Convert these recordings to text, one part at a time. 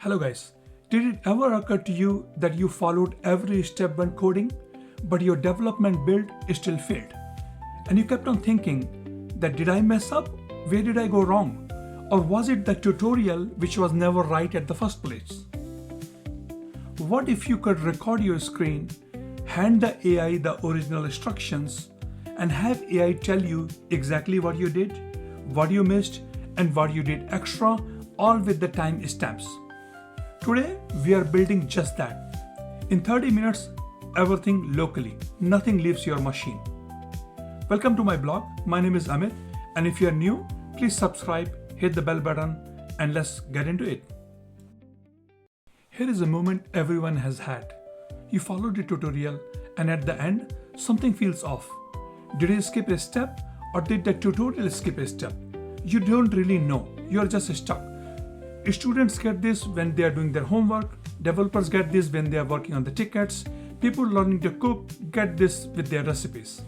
Hello guys, did it ever occur to you that you followed every step when coding, but your development build still failed? And you kept on thinking that did I mess up? Where did I go wrong? Or was it the tutorial which was never right at the first place? What if you could record your screen, hand the AI the original instructions, and have AI tell you exactly what you did, what you missed, and what you did extra, all with the time stamps? Today, we are building just that. In 30 minutes, everything locally, nothing leaves your machine. Welcome to my blog. My name is Amit, and if you are new, please subscribe, hit the bell button, and let's get into it. Here is a moment everyone has had. You followed the tutorial, and at the end, something feels off. Did you skip a step, or did the tutorial skip a step? You don't really know. You are just stuck. Students get this when they are doing their homework, developers get this when they are working on the tickets, people learning to cook get this with their recipes.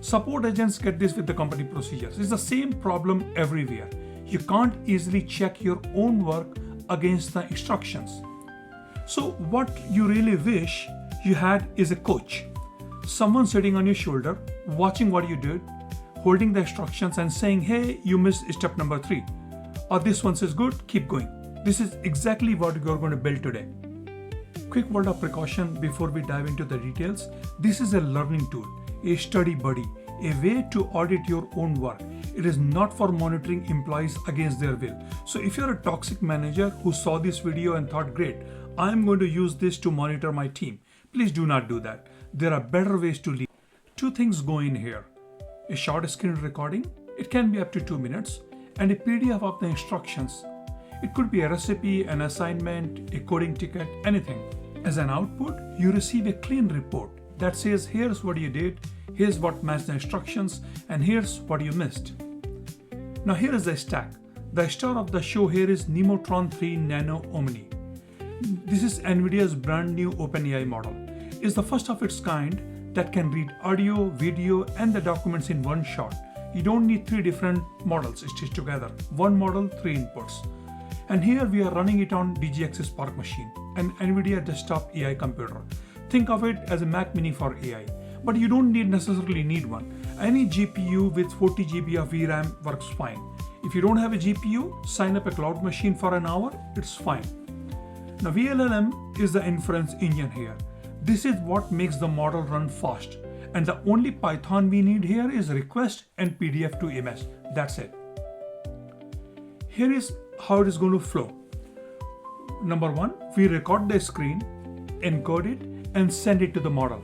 Support agents get this with the company procedures. It's the same problem everywhere. You can't easily check your own work against the instructions. So what you really wish you had is a coach. Someone sitting on your shoulder, watching what you did, holding the instructions and saying, hey, you missed step number 3. Or this one says good, keep going. This is exactly what you're going to build today. Quick word of precaution before we dive into the details. This is a learning tool, a study buddy, a way to audit your own work. It is not for monitoring employees against their will. So if you're a toxic manager who saw this video and thought, great, I'm going to use this to monitor my team, please do not do that. There are better ways to lead. Two things go in here. A short screen recording, it can be up to 2 minutes, and a PDF of the instructions. It could be a recipe, an assignment, a coding ticket, anything. As an output, you receive a clean report that says here's what you did, here's what matched the instructions, and here's what you missed. Now here is the stack. The star of the show here is Nemotron 3 Nano Omni. This is NVIDIA's brand new OpenAI model. It's the first of its kind that can read audio, video, and the documents in one shot. You don't need 3 different models stitched together. One model, 3 inputs. And here we are running it on DGX Spark machine, an NVIDIA desktop AI computer. Think of it as a Mac Mini for AI, but you don't necessarily need one. Any GPU with 40 GB of VRAM works fine. If you don't have a GPU, sign up a cloud machine for an hour, it's fine. Now vLLM is the inference engine here. This is what makes the model run fast. And the only Python we need here is request and PDF to image. That's it. Here is how it is going to flow. Number 1, we record the screen, encode it, and send it to the model.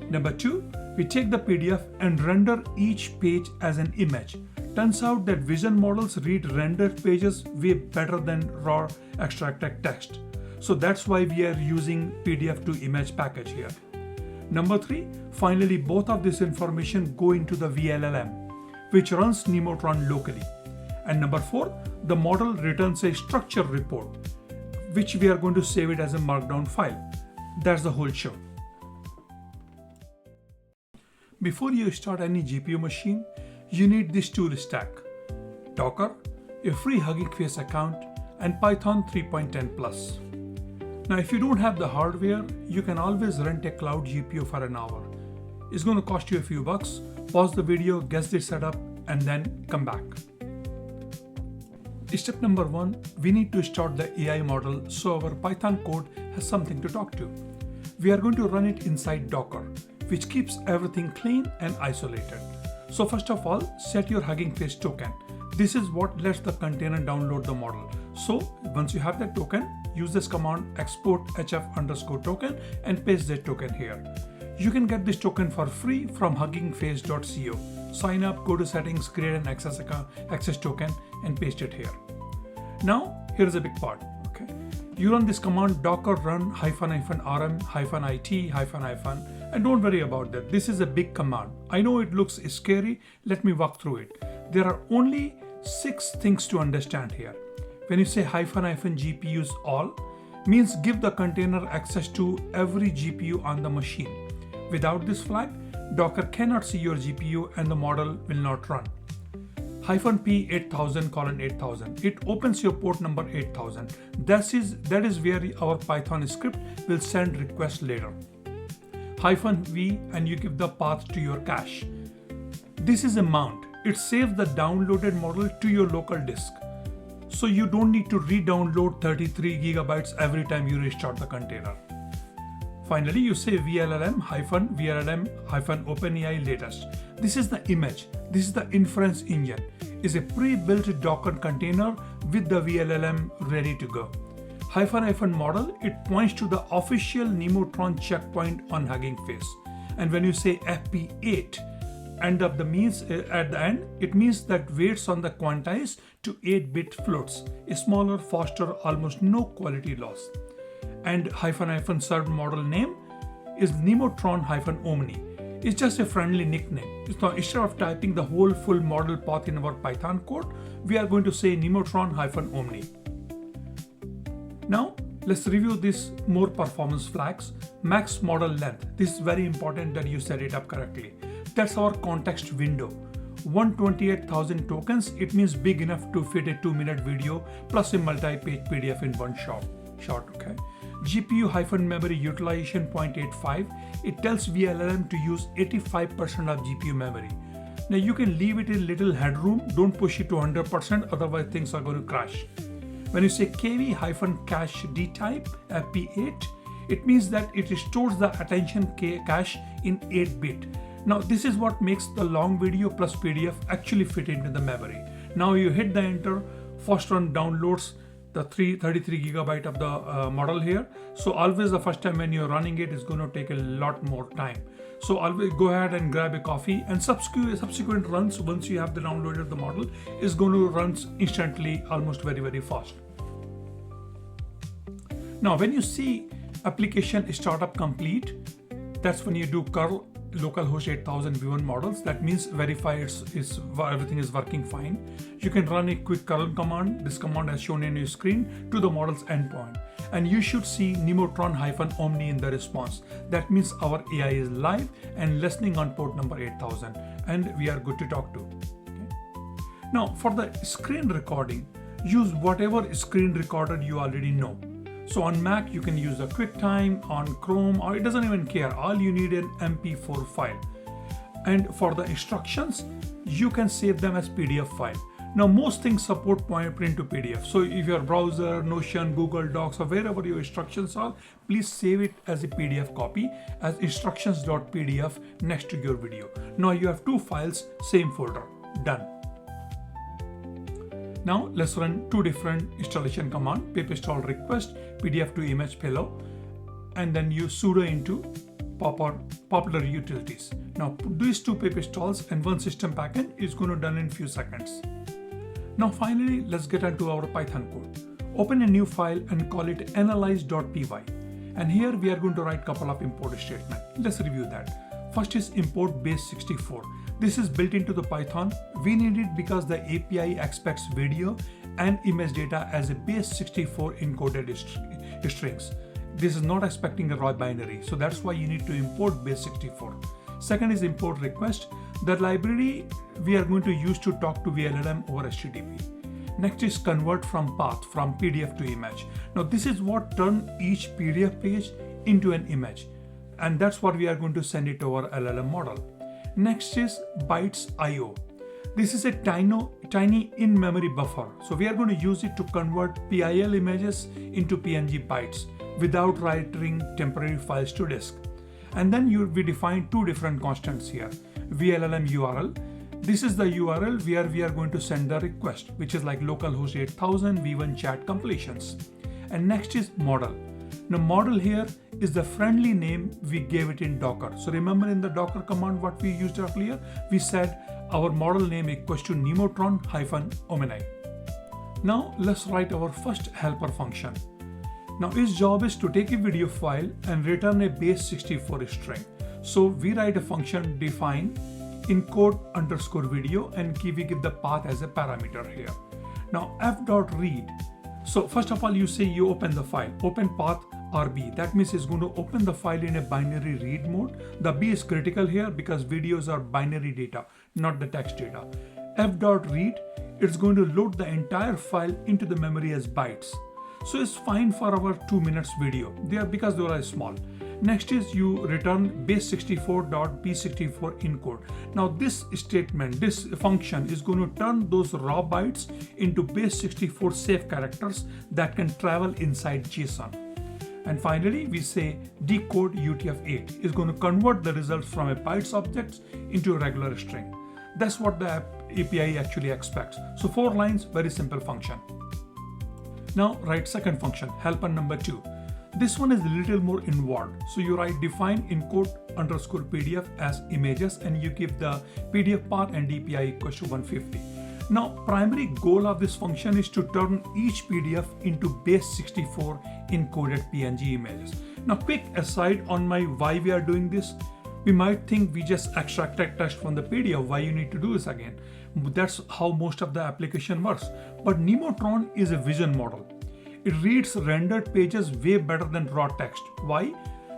Number 2, we take the PDF and render each page as an image. Turns out that vision models read rendered pages way better than raw extracted text. So that's why we are using PDF to image package here. Number 3, finally both of this information go into the vLLM, which runs Nemotron locally. And number 4, the model returns a structured report, which we are going to save it as a markdown file. That's the whole show. Before you start any GPU machine, you need this tool stack: Docker, a free Hugging Face account, and Python 3.10 plus. Now, if you don't have the hardware, you can always rent a cloud GPU for an hour. It's going to cost you a few bucks. Pause the video, get this set up, and then come back. Step number 1, we need to start the AI model so our Python code has something to talk to. We are going to run it inside Docker, which keeps everything clean and isolated. So first of all, set your Hugging Face token. This is what lets the container download the model. So once you have that token, use this command export hf_token and paste that token here. You can get this token for free from huggingface.co. Sign up, go to settings, create an access token and paste it here. Now, here's a big part. Okay, you run this command docker run -rm-it-, and don't worry about that. This is a big command. I know it looks scary. Let me walk through it. There are only 6 things to understand here. When you say -GPUs all, means give the container access to every GPU on the machine. Without this flag, Docker cannot see your GPU and the model will not run. -p 8000:8000. It opens your port number 8000. That is where our Python script will send request later. -v, and you give the path to your cache. This is a mount. It saves the downloaded model to your local disk. So you don't need to re-download 33 gigabytes every time you restart the container. Finally, you say vLLM-OpenAI latest. This is the image. This is the inference engine. It's a pre-built Docker container with the vLLM ready to go. -- model, it points to the official Nemotron checkpoint on Hugging Face. And when you say FP8, at the end, it means that waits on the quantize to 8-bit floats, a smaller, faster, almost no quality loss. And -- served model name is Nemotron Omni. It's just a friendly nickname. Instead of typing the whole full model path in our Python code, we are going to say Nemotron Omni. Now, let's review this more performance flags. Max model length. This is very important that you set it up correctly. That's our context window. 128,000 tokens. It means big enough to fit a 2-minute video plus a multi-page PDF in one shot. Okay. GPU-memory utilization 0.85. It tells vLLM to use 85% of GPU memory. Now you can leave it a little headroom. Don't push it to 100%, otherwise things are going to crash. When you say KV-cache D-type FP8, it means that it stores the attention cache in 8-bit. Now this is what makes the long video plus PDF actually fit into the memory. Now you hit the enter, first run downloads the 33 gigabyte of the model here. So always the first time when you're running it is going to take a lot more time. So always go ahead and grab a coffee, and subsequent runs, once you have the downloaded the model, is going to run instantly, almost very, very fast. Now when you see application startup complete, that's when you do curl localhost 8000 v1 models. That means verify everything is working fine. You can run a quick curl command. This command as shown in your screen to the model's endpoint, and you should see Nemotron Omni in the response. That means our AI is live and listening on port number 8000, and we are good to talk to. Okay. Now for the screen recording, use whatever screen recorder you already know. So on Mac, you can use a QuickTime, on Chrome, or it doesn't even care. All you need an MP4 file. And for the instructions, you can save them as PDF file. Now, most things support print to PDF. So if your browser, Notion, Google Docs, or wherever your instructions are, please save it as a PDF copy as instructions.pdf next to your video. Now you have 2 files, same folder. Done. Now let's run 2 different installation commands: pip install request, PDF to image pillow, and then you sudo into popular utilities. Now these 2 pip installs and 1 system package is going to done in few seconds. Now finally, let's get into our Python code. Open a new file and call it analyze.py. And here we are going to write couple of import statements. Let's review that. First is import base64. This is built into the Python. We need it because the API expects video and image data as a base64 encoded strings. This is not expecting a raw binary, so that's why you need to import base64. Second is import request, the library we are going to use to talk to vLLM over HTTP. Next is convert from path, from PDF to image. Now this is what turns each PDF page into an image, and that's what we are going to send it to our LLM model. Next is bytes IO. This is a tiny in-memory buffer. So we are going to use it to convert PIL images into PNG bytes without writing temporary files to disk. And then we define 2 different constants here. vLLM URL. This is the URL where we are going to send the request, which is like localhost 8000 v1 chat completions. And next is model. Now model here is the friendly name we gave it in Docker. So remember in the Docker command what we used earlier, we said our model name equals to Nemotron Omni. Now let's write our first helper function. Now its job is to take a video file and return a base64 string. So we write a function define encode_video and we give the path as a parameter here. Now f.read. So first of all, you say you open the file, open path RB. That means it's going to open the file in a binary read mode. The B is critical here because videos are binary data, not the text data. f.read, it's going to load the entire file into the memory as bytes. So it's fine for our 2 minutes video because they are small. Next is you return base64.p64 encode. Now this statement, this function is going to turn those raw bytes into base64 safe characters that can travel inside JSON. And finally, we say decode UTF-8 is going to convert the results from a bytes object into a regular string. That's what the API actually expects. So 4 lines, very simple function. Now write second function, helper number 2. This one is a little more involved. So you write define encode_PDF as images and you give the PDF path and DPI equals to 150. Now primary goal of this function is to turn each PDF into base64 encoded PNG images. Now quick aside on why we are doing this. We might think we just extracted text from the PDF, why you need to do this again. That's how most of the application works. But Nemotron is a vision model. It reads rendered pages way better than raw text. Why?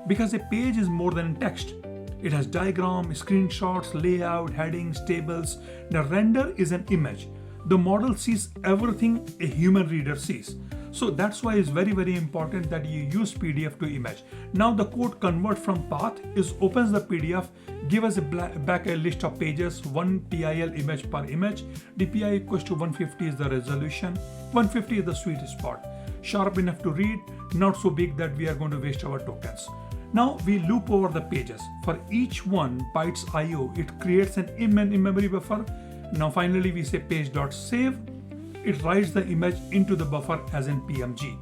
Because a page is more than text. It has diagrams, screenshots, layout, headings, tables. The render is an image. The model sees everything a human reader sees. So that's why it's very, very important that you use PDF to image. Now the code convert from path is opens the PDF, give us back a list of pages, 1 PIL image per image. DPI equals to 150 is the resolution. 150 is the sweet spot. Sharp enough to read, not so big that we are going to waste our tokens. Now we loop over the pages. For each one bytes IO, it creates an in-memory buffer. Now finally we say page.save. It writes the image into the buffer as in PMG.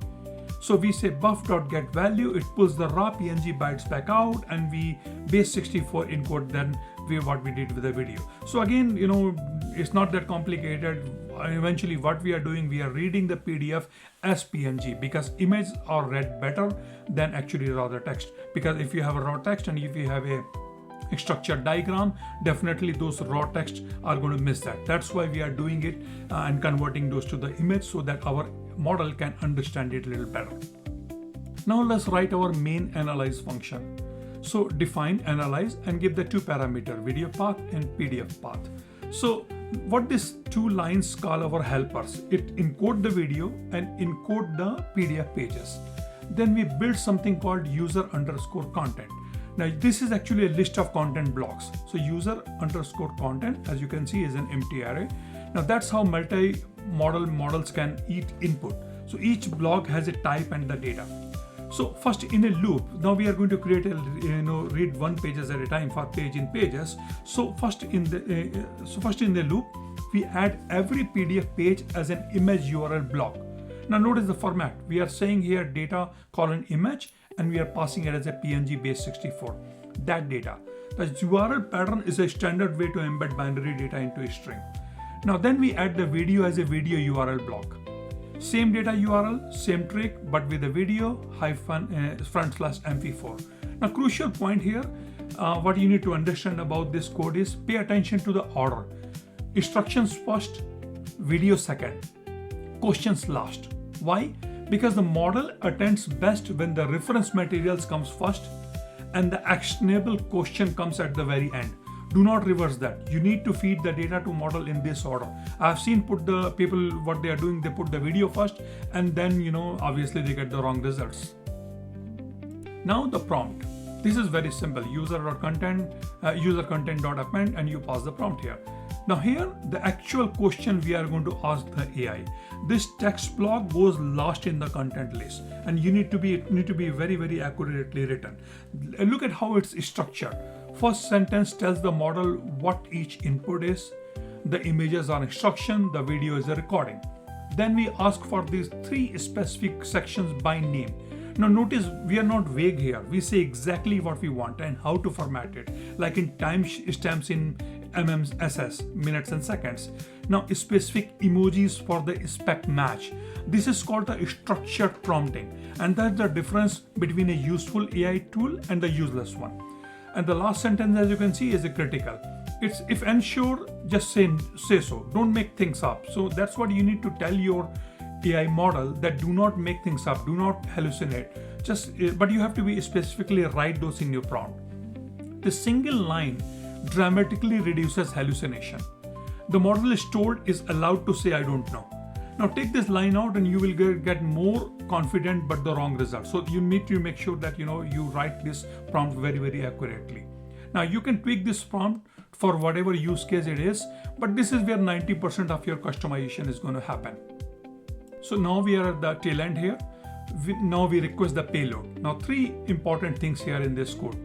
So we say buff.getValue, it pulls the raw PNG bytes back out and we base64 encode then what we did with the video. So again, it's not that complicated. Eventually what we are doing, we are reading the PDF as PNG because images are read better than actually raw text. Because if you have a raw text and if you have a structured diagram, definitely those raw text are going to miss that. That's why we are doing it and converting those to the image so that our model can understand it a little better. Now let's write our main analyze function. So define analyze and give the 2 parameters, video path and PDF path. So what these 2 lines call our helpers, it encode the video and encode the PDF pages. Then we build something called user_content. Now this is actually a list of content blocks. So user_content, as you can see, is an empty array. Now that's how models can eat input. So each block has a type and the data. So first in a loop, now we are going to create a read 1 pages at a time for page in pages. So first in the loop, we add every PDF page as an image URL block. Now notice the format. We are saying here data : image and we are passing it as a PNG base64. That data. The URL pattern is a standard way to embed binary data into a string. Now then we add the video as a video URL block. Same data URL, same trick, but with a video /mp4. Now crucial point here, what you need to understand about this code is pay attention to the order. Instructions first, video second, questions last. Why? Because the model attends best when the reference materials comes first and the actionable question comes at the very end. Do not reverse that. You need to feed the data to model in this order. I've seen what they are doing, they put the video first and then, obviously they get the wrong results. Now the prompt. This is very simple. user_content.append and you pass the prompt here. Now here, the actual question we are going to ask the AI. This text block goes last in the content list and you need to be very, very accurately written. Look at how it's structured. First sentence tells the model what each input is. The images are instruction, the video is a recording. Then we ask for these 3 specific sections by name. Now notice we are not vague here. We say exactly what we want and how to format it, like in timestamps in MMs, SS, minutes and seconds. Now specific emojis for the spec match. This is called the structured prompting, and that's the difference between a useful AI tool and the useless one. And the last sentence, as you can see, is a critical. It's if unsure, just say so. Don't make things up. So that's what you need to tell your AI model, that do not make things up, do not hallucinate. But you have to be specifically write those in your prompt. The single line dramatically reduces hallucination. the model is told is allowed to say I don't know. Now take this line out and you will get more confident but the wrong result. So you need to make sure that you write this prompt very accurately. Now you can tweak this prompt for whatever use case it is, but this is where 90% of your customization is going to happen. So now we are at the tail end here. Now we request the payload. Now 3 important things here in this code.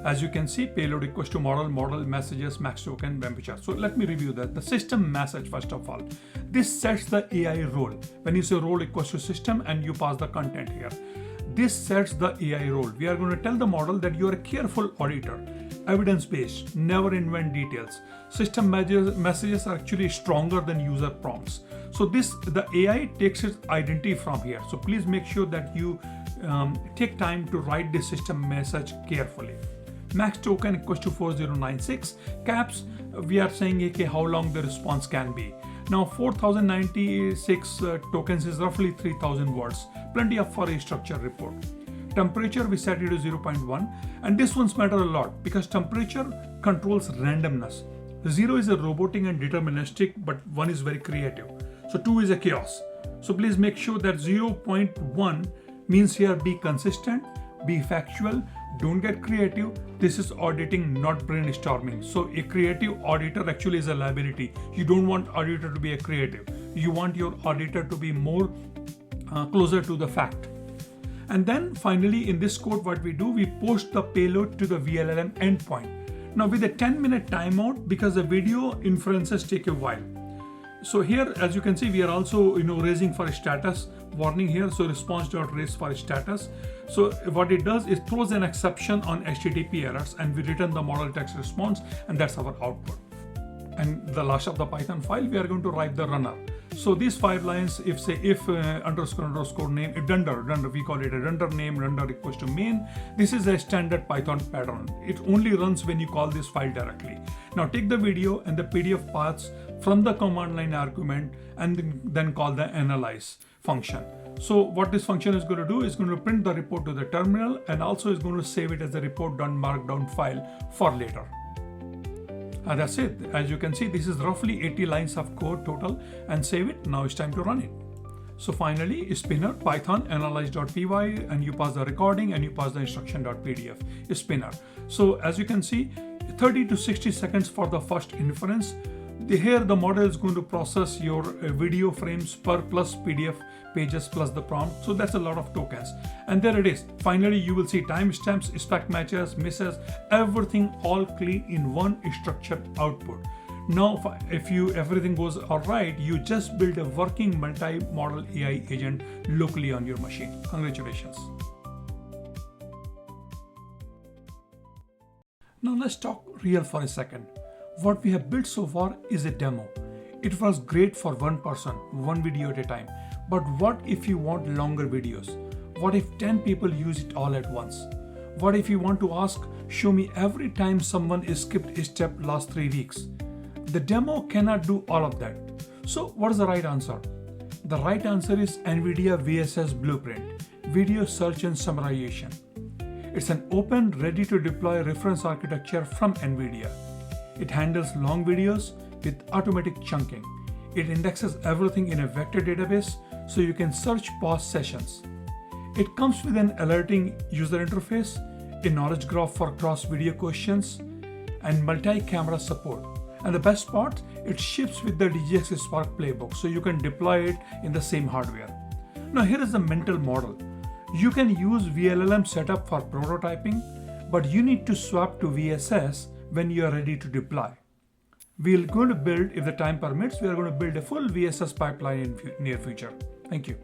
As you can see, payload equals to model, messages, max token, temperature. So let me review that. The system message, first of all, this sets the AI role. When you say role equals to system and you pass the content here, this sets the AI role. We are going to tell the model that you are a careful auditor, evidence-based, never invent details. System messages are actually stronger than user prompts. So the AI takes its identity from here. So please make sure that you take time to write the system message carefully. Max token equals to 4096. Caps, we are saying okay, how long the response can be. Now 4096 tokens is roughly 3000 words. Plenty of for a structured report. Temperature, we set it to 0.1, and this one's matter a lot because temperature controls randomness. 0 is a robotic and deterministic, but 1 is very creative. So 2 is a chaos. So please make sure that 0.1 means here be consistent, be factual, don't get creative. This is auditing, not brainstorming. So a creative auditor actually is a liability. You don't want auditor to be a creative. You want your auditor to be more closer to the fact. And then finally in this code, what we do, we post the payload to the vLLM endpoint. Now with a 10-minute timeout, because the video inferences take a while. So here, as you can see, we are also raising for a status warning here. So response.raise for a status. So what it does is throws an exception on HTTP errors, and we return the model text response, and that's our output. And the last of the Python file, we are going to write the runner. So these 5 lines, if underscore name, if dunder, we call it a dunder name, dunder equals to main. This is a standard Python pattern. It only runs when you call this file directly. Now take the video and the PDF paths from the command line argument and then call the analyze function. So what this function is going to do is going to print the report to the terminal, and also is going to save it as a report.markdown file for later. And that's it. As you can see, this is roughly 80 lines of code total, and save it. Now it's time to run it. So finally, spinner python analyze.py, and you pass the recording and you pass the instruction.pdf spinner. So as you can see, 30 to 60 seconds for the first inference. Here the model is going to process your video frames per plus PDF pages plus the prompt. So that's a lot of tokens. And there it is. Finally, you will see timestamps, spec matches, misses, everything all clean in one structured output. Now, if everything goes all right, you just build a working multi-model AI agent locally on your machine. Congratulations. Now let's talk real for a second. What we have built so far is a demo. It was great for one person, one video at a time. But what if you want longer videos? What if 10 people use it all at once? What if you want to ask, show me every time someone skipped a step last 3 weeks? The demo cannot do all of that. So what is the right answer? The right answer is NVIDIA VSS Blueprint, Video Search and Summarization. It's an open, ready to deploy reference architecture from NVIDIA. It handles long videos with automatic chunking. It indexes everything in a vector database so you can search past sessions. It comes with an alerting user interface, a knowledge graph for cross-video questions, and multi-camera support. And the best part, it ships with the DGX Spark playbook so you can deploy it in the same hardware. Now here is the mental model. You can use vLLM setup for prototyping, but you need to swap to VSS when you are ready to deploy. We're going to build, if the time permits, we are going to build a full VSS pipeline in near future. Thank you.